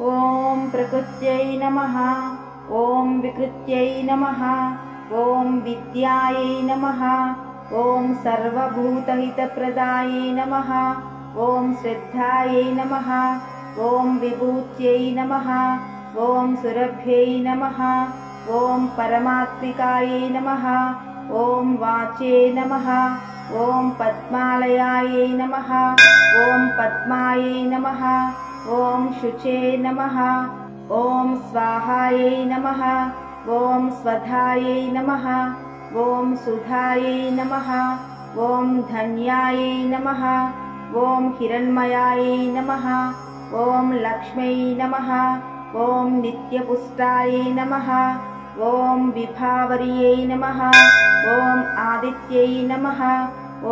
ॐ प्रकृत्यै नमः। ॐ विकृत्यै नमः। ॐ विद्यायै नमः। ॐ सर्वभूतहितप्रदायै नमः। ॐ श्रद्धायै नमः। ॐ विभूत्यै नमः। ॐ सुरभ्यै नमः। ॐ परमात्मिकायै नमः। ॐ वाचे नमः। ॐ पद्मालयायै नमः। ॐ पद्मायै नमः। ॐ शुचे नमः। ॐ स्वाहायै नमः। ॐ स्वधायै नमः। ॐ सुधायै नमः। ॐ धन्यायै नमः। ॐ हिरण्मयायै नमः। ॐ लक्ष्म्यै नमः। ॐ नित्यपुष्टायै नमः। ॐ विभावर्यै नमः। ॐ आदित्यै नमः।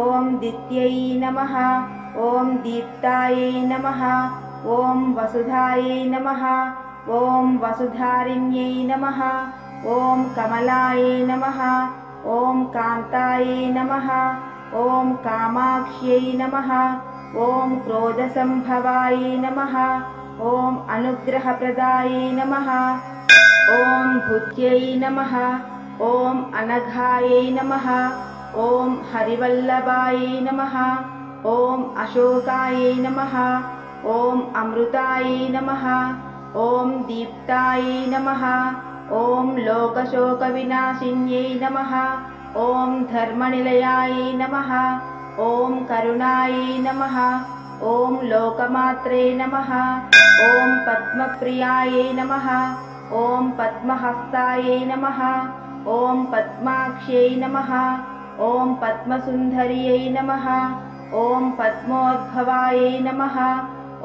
ॐ दित्यै नमः। ॐ दीप्तायै नमः। ॐ वसुधायै नमः। ॐ वसुधारिण्यै नमः। ॐ कमलायै नमः। ॐ कान्तायै नमः। ॐ कामाक्ष्यै नमः। ॐ क्रोधसम्भवायै नमः। ॐ अनुग्रहप्रदायै नमः। ॐ भूत्यै नमः। ॐ अनघायै नमः। ॐ हरिवल्लभायै नमः। ॐ अशोकायै नमः। ॐ अमृतायै नमः। ॐ दीप्तायै नमः। ॐ लोकशोकविनाशिन्यै नमः। ॐ धर्मनिलयायै नमः। ॐ करुणायै नमः। ॐ लोकमात्रे नमः। ॐ पद्मप्रियायै नमः। ॐ पद्महस्तायै नमः। ॐ पद्माक्ष्यै नमः। ॐ पद्मसुन्दर्यै नमः। ॐ पद्मोद्भवायै नमः।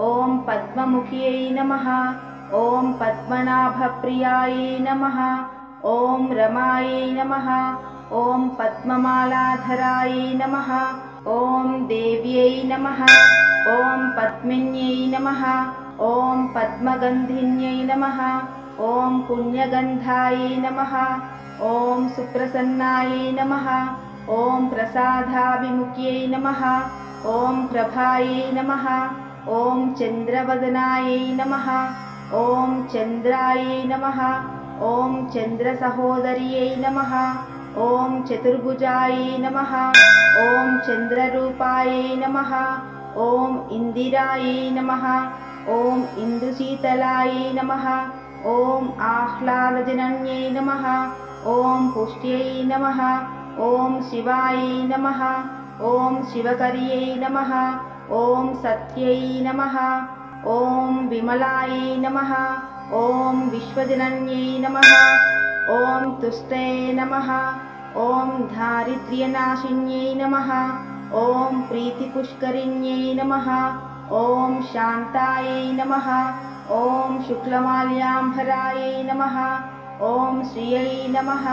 ॐ पद्ममुख्यै नमः। ॐ पद्मनाभप्रियायै नमः। ॐ रमायै नमः। ॐ पद्ममालाधरायै नमः। ॐ देव्यै नमः। ॐ पद्मिन्यै नमः। ॐ पद्मगन्धिन्यै नमः। ॐ पुण्यगन्धायै नमः। ॐ सुप्रसन्नायै नमः। ॐ प्रसादाभिमुख्यै नमः। ॐ प्रभायै नमः। ॐ चन्द्रवदनायै नमः। ॐ चन्द्रायै नमः। ॐ चन्द्रसहोदर्यै नमः। ॐ चतुर्भुजायै नमः। ॐ चन्द्ररूपायै नमः। ॐ इन्दिरायै नमः। ॐ इन्दुशीतलायै नमः। ॐ आह्लादजनन्यै नमः। ॐ पुष्ट्यै नमः। ॐ शिवायै नमः। ॐ शिवकर्यै नमः। ॐ सत्यै नमः। ॐ विमलायै नमः। ॐ विश्वजनन्यै नमः। ॐ तुष्टे नमः। ॐ दारिद्र्यनाशिन्यै नमः। ॐ प्रीतिपुष्करिण्यै नमः। ॐ शान्तायै नमः। ॐ शुक्लमाल्याम्बरायै नमः। ॐ श्रियै नमः।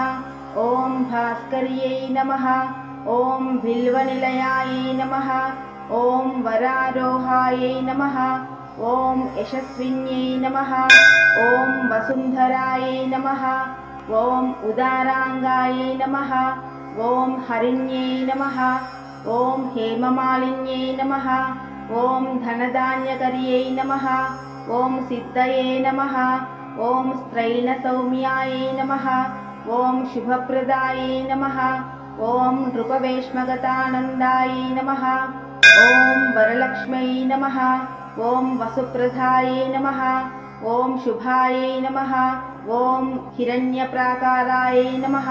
ॐ भास्कर्यै नमः। ॐ बिल्वनिलयायै नमः। ॐ वरारोहायै नमः। ॐ यशस्विन्यै नमः। ॐ वसुन्धरायै नमः। ॐ उदाराङ्गायै नमः। ॐ हरिण्यै नमः। ॐ हेममालिन्यै नमः। ॐ धनधान्यकर्यै नमः। ॐ सिद्धये नमः। ॐ स्त्रैणसौम्यायै नमः। ॐ शुभप्रदायै नमः। ॐ नृपवेश्मगतानन्दायै नमः। ॐ वरलक्ष्म्यै नमः। ॐ वसुप्रदायै नमः। ॐ शुभायै नमः। ॐ हिरण्यप्राकारायै नमः।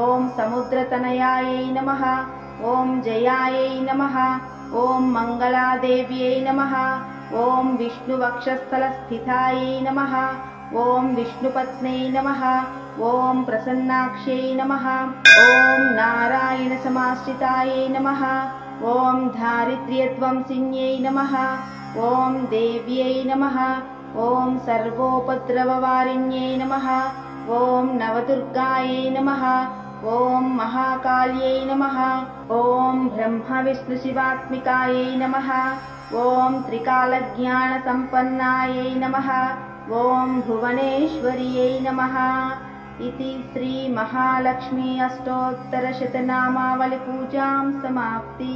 ॐ समुद्रतनयायै नमः। ॐ जयायै नमः। ॐ मङ्गलादेव्यै नमः। ॐ विष्णुवक्षस्थलस्थितायै नमः। ॐ विष्णुपत्न्यै नमः। ॐ प्रसन्नाक्ष्यै नमः। ॐ नारायणसमाश्रितायै नमः। ॐ दारिद्र्यध्वंसिन्यै नमः। ॐ देव्यै नमः। ॐ सर्वोपद्रववारिण्यै नमः। ॐ नवदुर्गायै नमः। ॐ महाकाल्यै नमः। ॐ ब्रह्मविष्णुशिवात्मिकायै नमः। ॐ त्रिकालज्ञानसम्पन्नायै नमः। ॐ भुवनेश्वर्यै नमः। इति श्रीमहालक्ष्मी अष्टोत्तरशतनामावलिपूजां समाप्ति।